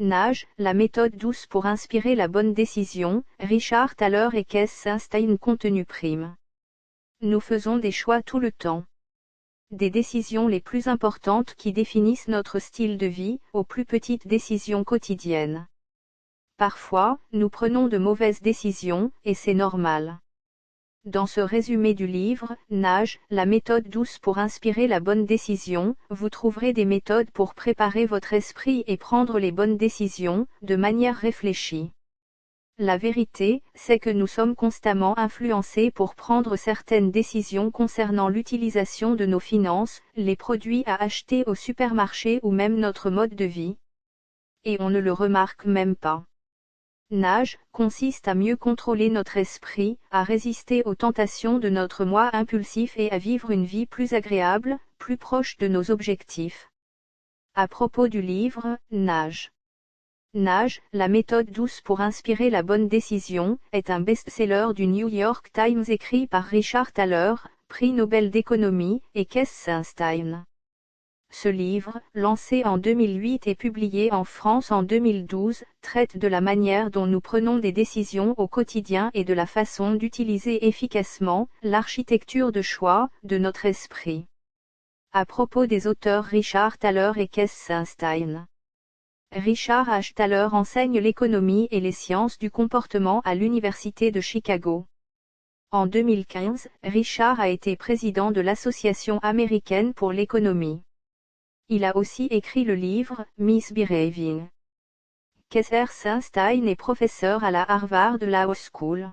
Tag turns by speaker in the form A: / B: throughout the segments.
A: Nage, la méthode douce pour inspirer la bonne décision, Richard Thaler et Kees Einstein. Contenu prime. Nous faisons des choix tout le temps. Des décisions les plus importantes qui définissent notre style de vie, aux plus petites décisions quotidiennes. Parfois, nous prenons de mauvaises décisions, et c'est normal. Dans ce résumé du livre, Nage, la méthode douce pour inspirer la bonne décision, vous trouverez des méthodes pour préparer votre esprit et prendre les bonnes décisions, de manière réfléchie. La vérité, c'est que nous sommes constamment influencés pour prendre certaines décisions concernant l'utilisation de nos finances, les produits à acheter au supermarché ou même notre mode de vie. Et on ne le remarque même pas. Nage consiste à mieux contrôler notre esprit, à résister aux tentations de notre moi impulsif et à vivre une vie plus agréable, plus proche de nos objectifs. À propos du livre, Nage. Nage, la méthode douce pour inspirer la bonne décision, est un best-seller du New York Times écrit par Richard Thaler, prix Nobel d'économie, et Kees Einstein. Ce livre, lancé en 2008 et publié en France en 2012, traite de la manière dont nous prenons des décisions au quotidien et de la façon d'utiliser efficacement l'architecture de choix de notre esprit. À propos des auteurs Richard Thaler et Kees Einstein. Richard H. Thaler enseigne l'économie et les sciences du comportement à l'Université de Chicago. En 2015, Richard a été président de l'Association américaine pour l'économie. Il a aussi écrit le livre « Misbehaving ». Kees Einstein est professeur à la Harvard Law School.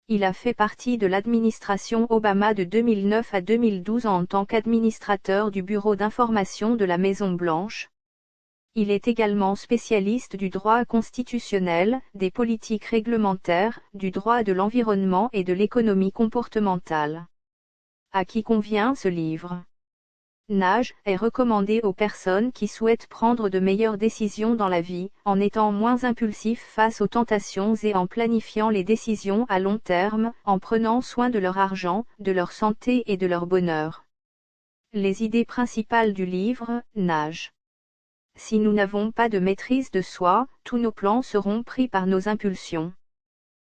A: Il a fait partie de l'administration Obama de 2009 à 2012 en tant qu'administrateur du Bureau d'information de la Maison-Blanche. Il est également spécialiste du droit constitutionnel, des politiques réglementaires, du droit de l'environnement et de l'économie comportementale. À qui convient ce livre ? Nage est recommandé aux personnes qui souhaitent prendre de meilleures décisions dans la vie, en étant moins impulsifs face aux tentations et en planifiant les décisions à long terme, en prenant soin de leur argent, de leur santé et de leur bonheur. Les idées principales du livre, Nage. Si nous n'avons pas de maîtrise de soi, tous nos plans seront pris par nos impulsions.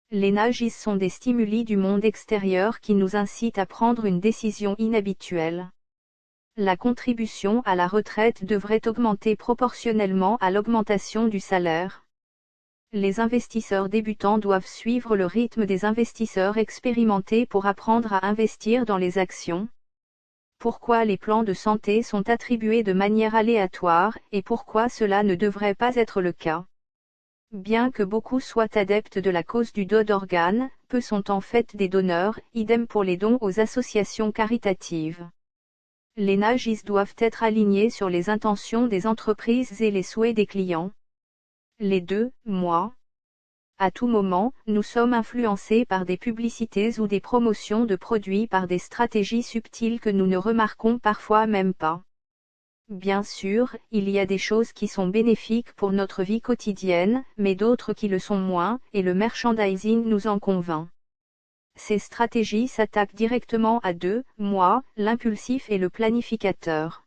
A: Les nages sont des stimuli du monde extérieur qui nous incitent à prendre une décision inhabituelle. La contribution à la retraite devrait augmenter proportionnellement à l'augmentation du salaire. Les investisseurs débutants doivent suivre le rythme des investisseurs expérimentés pour apprendre à investir dans les actions. Pourquoi les plans de santé sont attribués de manière aléatoire, et pourquoi cela ne devrait pas être le cas. Bien que beaucoup soient adeptes de la cause du don d'organes, peu sont en fait des donneurs, idem pour les dons aux associations caritatives. Les nages doivent être alignés sur les intentions des entreprises et les souhaits des clients. Les deux, moi. À tout moment, nous sommes influencés par des publicités ou des promotions de produits par des stratégies subtiles que nous ne remarquons parfois même pas. Bien sûr, il y a des choses qui sont bénéfiques pour notre vie quotidienne, mais d'autres qui le sont moins, et le merchandising nous en convainc. Ces stratégies s'attaquent directement à deux, moi, l'impulsif et le planificateur.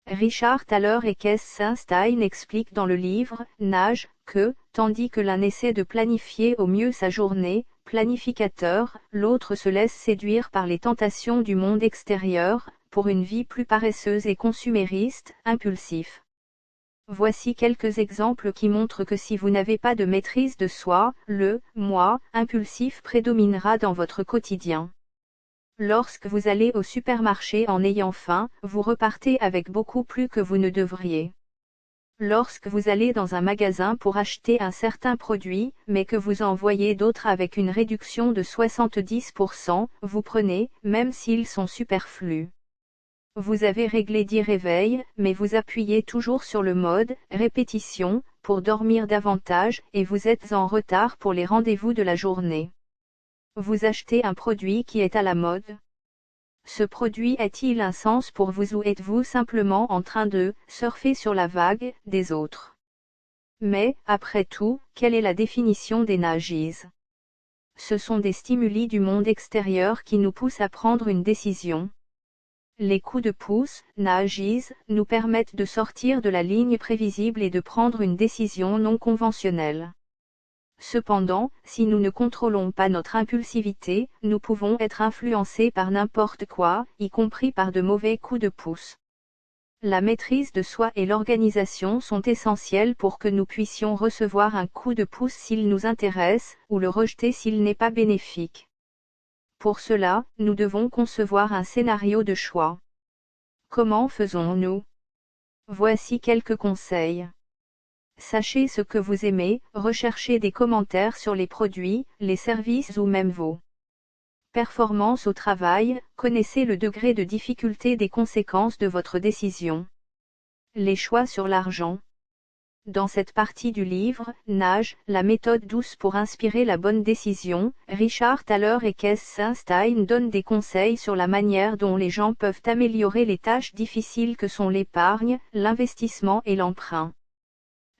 A: Richard Thaler et Kees Einstein expliquent dans le livre « Nage » que, tandis que l'un essaie de planifier au mieux sa journée, planificateur, l'autre se laisse séduire par les tentations du monde extérieur, pour une vie plus paresseuse et consumériste, impulsif. Voici quelques exemples qui montrent que si vous n'avez pas de maîtrise de soi, le « moi » impulsif prédominera dans votre quotidien. Lorsque vous allez au supermarché en ayant faim, vous repartez avec beaucoup plus que vous ne devriez. Lorsque vous allez dans un magasin pour acheter un certain produit, mais que vous en voyez d'autres avec une réduction de 70%, vous prenez, même s'ils sont superflus. Vous avez réglé 10 réveils, mais vous appuyez toujours sur le mode « répétition » pour dormir davantage et vous êtes en retard pour les rendez-vous de la journée. Vous achetez un produit qui est à la mode. Ce produit a-t-il un sens pour vous ou êtes-vous simplement en train de « surfer sur la vague » des autres? Mais, après tout, quelle est la définition des nages? Ce sont des stimuli du monde extérieur qui nous poussent à prendre une décision. Les coups de pouce, nudges, nous permettent de sortir de la ligne prévisible et de prendre une décision non conventionnelle. Cependant, si nous ne contrôlons pas notre impulsivité, nous pouvons être influencés par n'importe quoi, y compris par de mauvais coups de pouce. La maîtrise de soi et l'organisation sont essentielles pour que nous puissions recevoir un coup de pouce s'il nous intéresse, ou le rejeter s'il n'est pas bénéfique. Pour cela, nous devons concevoir un scénario de choix. Comment faisons-nous? Voici quelques conseils. Sachez ce que vous aimez, recherchez des commentaires sur les produits, les services ou même vos performances au travail, connaissez le degré de difficulté des conséquences de votre décision. Les choix sur l'argent. Dans cette partie du livre, Nudge, la méthode douce pour inspirer la bonne décision, Richard Thaler et Cass Sunstein donnent des conseils sur la manière dont les gens peuvent améliorer les tâches difficiles que sont l'épargne, l'investissement et l'emprunt.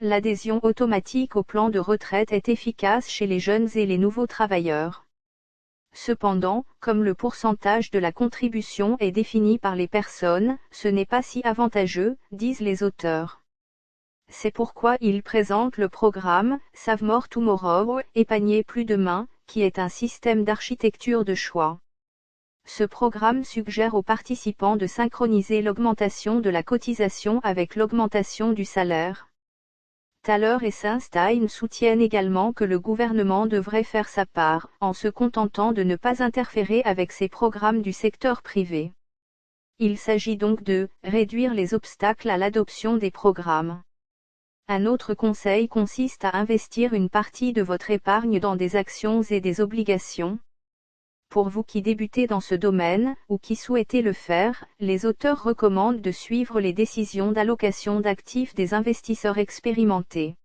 A: L'adhésion automatique au plan de retraite est efficace chez les jeunes et les nouveaux travailleurs. Cependant, comme le pourcentage de la contribution est défini par les personnes, ce n'est pas si avantageux, disent les auteurs. C'est pourquoi ils présentent le programme « Save More Tomorrow, épargner plus demain », qui est un système d'architecture de choix. Ce programme suggère aux participants de synchroniser l'augmentation de la cotisation avec l'augmentation du salaire. Thaler et Sunstein soutiennent également que le gouvernement devrait faire sa part, en se contentant de ne pas interférer avec ces programmes du secteur privé. Il s'agit donc de réduire les obstacles à l'adoption des programmes. Un autre conseil consiste à investir une partie de votre épargne dans des actions et des obligations. Pour vous qui débutez dans ce domaine, ou qui souhaitez le faire, les auteurs recommandent de suivre les décisions d'allocation d'actifs des investisseurs expérimentés.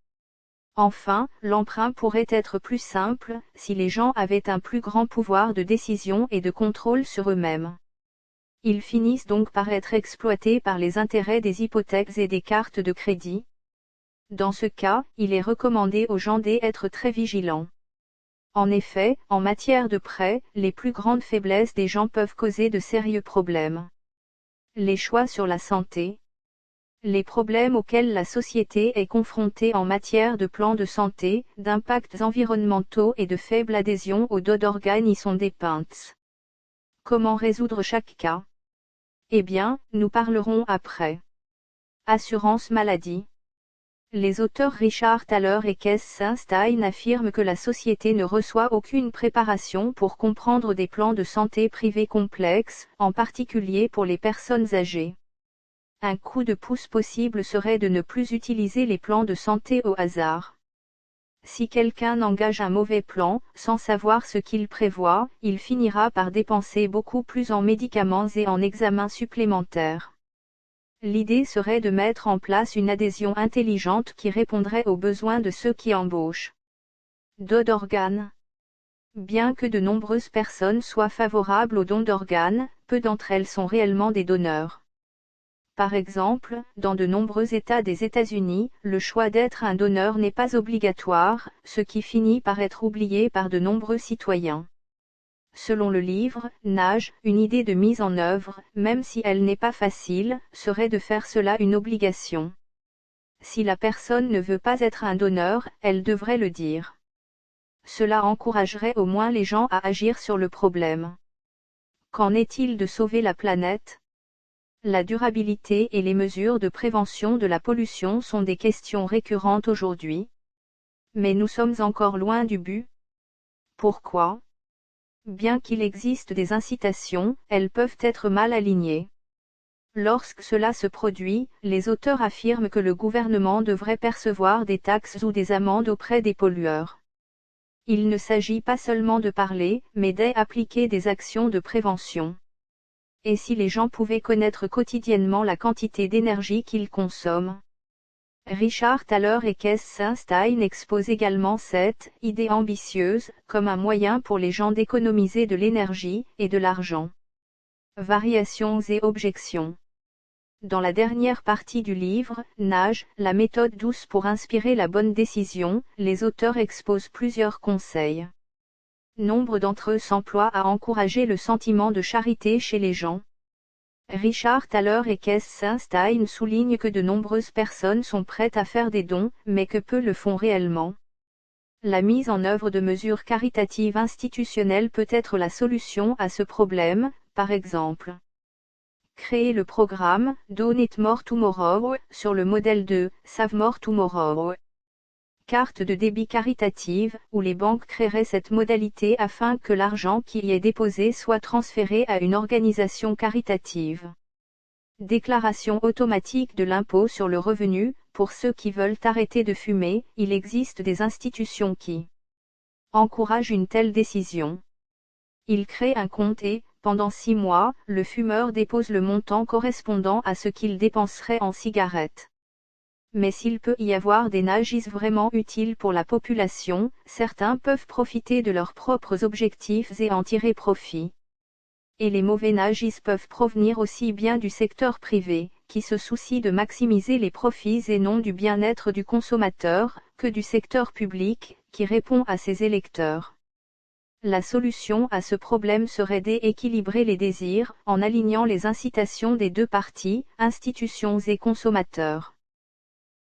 A: Enfin, l'emprunt pourrait être plus simple, si les gens avaient un plus grand pouvoir de décision et de contrôle sur eux-mêmes. Ils finissent donc par être exploités par les intérêts des hypothèques et des cartes de crédit. Dans ce cas, il est recommandé aux gens d'être très vigilants. En effet, en matière de prêts, les plus grandes faiblesses des gens peuvent causer de sérieux problèmes. Les choix sur la santé. Les problèmes auxquels la société est confrontée en matière de plan de santé, d'impacts environnementaux et de faible adhésion aux dons d'organes y sont dépeints. Comment résoudre chaque cas? Eh bien, nous parlerons après. Assurance maladie. Les auteurs Richard Thaler et Cass Sunstein affirment que la société ne reçoit aucune préparation pour comprendre des plans de santé privés complexes, en particulier pour les personnes âgées. Un coup de pouce possible serait de ne plus utiliser les plans de santé au hasard. Si quelqu'un engage un mauvais plan, sans savoir ce qu'il prévoit, il finira par dépenser beaucoup plus en médicaments et en examens supplémentaires. L'idée serait de mettre en place une adhésion intelligente qui répondrait aux besoins de ceux qui embauchent. Don d'organes. Bien que de nombreuses personnes soient favorables aux dons d'organes, peu d'entre elles sont réellement des donneurs. Par exemple, dans de nombreux États des États-Unis, le choix d'être un donneur n'est pas obligatoire, ce qui finit par être oublié par de nombreux citoyens. Selon le livre, Nudge, une idée de mise en œuvre, même si elle n'est pas facile, serait de faire cela une obligation. Si la personne ne veut pas être un donneur, elle devrait le dire. Cela encouragerait au moins les gens à agir sur le problème. Qu'en est-il de sauver la planète? La durabilité et les mesures de prévention de la pollution sont des questions récurrentes aujourd'hui. Mais nous sommes encore loin du but. Pourquoi? Bien qu'il existe des incitations, elles peuvent être mal alignées. Lorsque cela se produit, les auteurs affirment que le gouvernement devrait percevoir des taxes ou des amendes auprès des pollueurs. Il ne s'agit pas seulement de parler, mais d'appliquer des actions de prévention. Et si les gens pouvaient connaître quotidiennement la quantité d'énergie qu'ils consomment? Richard Thaler et Cass Sunstein exposent également cette idée ambitieuse, comme un moyen pour les gens d'économiser de l'énergie et de l'argent. Variations et objections. Dans la dernière partie du livre, Nudge, la méthode douce pour inspirer la bonne décision, les auteurs exposent plusieurs conseils. Nombre d'entre eux s'emploient à encourager le sentiment de charité chez les gens. Richard Thaler et Kees Sunstein soulignent que de nombreuses personnes sont prêtes à faire des dons, mais que peu le font réellement. La mise en œuvre de mesures caritatives institutionnelles peut être la solution à ce problème, par exemple. Créer le programme « Donate More Tomorrow » sur le modèle de « Save More Tomorrow ». Carte de débit caritative, où les banques créeraient cette modalité afin que l'argent qui y est déposé soit transféré à une organisation caritative. Déclaration automatique de l'impôt sur le revenu, pour ceux qui veulent arrêter de fumer, il existe des institutions qui encouragent une telle décision. Ils créent un compte et, pendant 6 mois, le fumeur dépose le montant correspondant à ce qu'il dépenserait en cigarettes. Mais s'il peut y avoir des nagistes vraiment utiles pour la population, certains peuvent profiter de leurs propres objectifs et en tirer profit. Et les mauvais nagistes peuvent provenir aussi bien du secteur privé, qui se soucie de maximiser les profits et non du bien-être du consommateur, que du secteur public, qui répond à ses électeurs. La solution à ce problème serait d'équilibrer les désirs, en alignant les incitations des deux parties, institutions et consommateurs.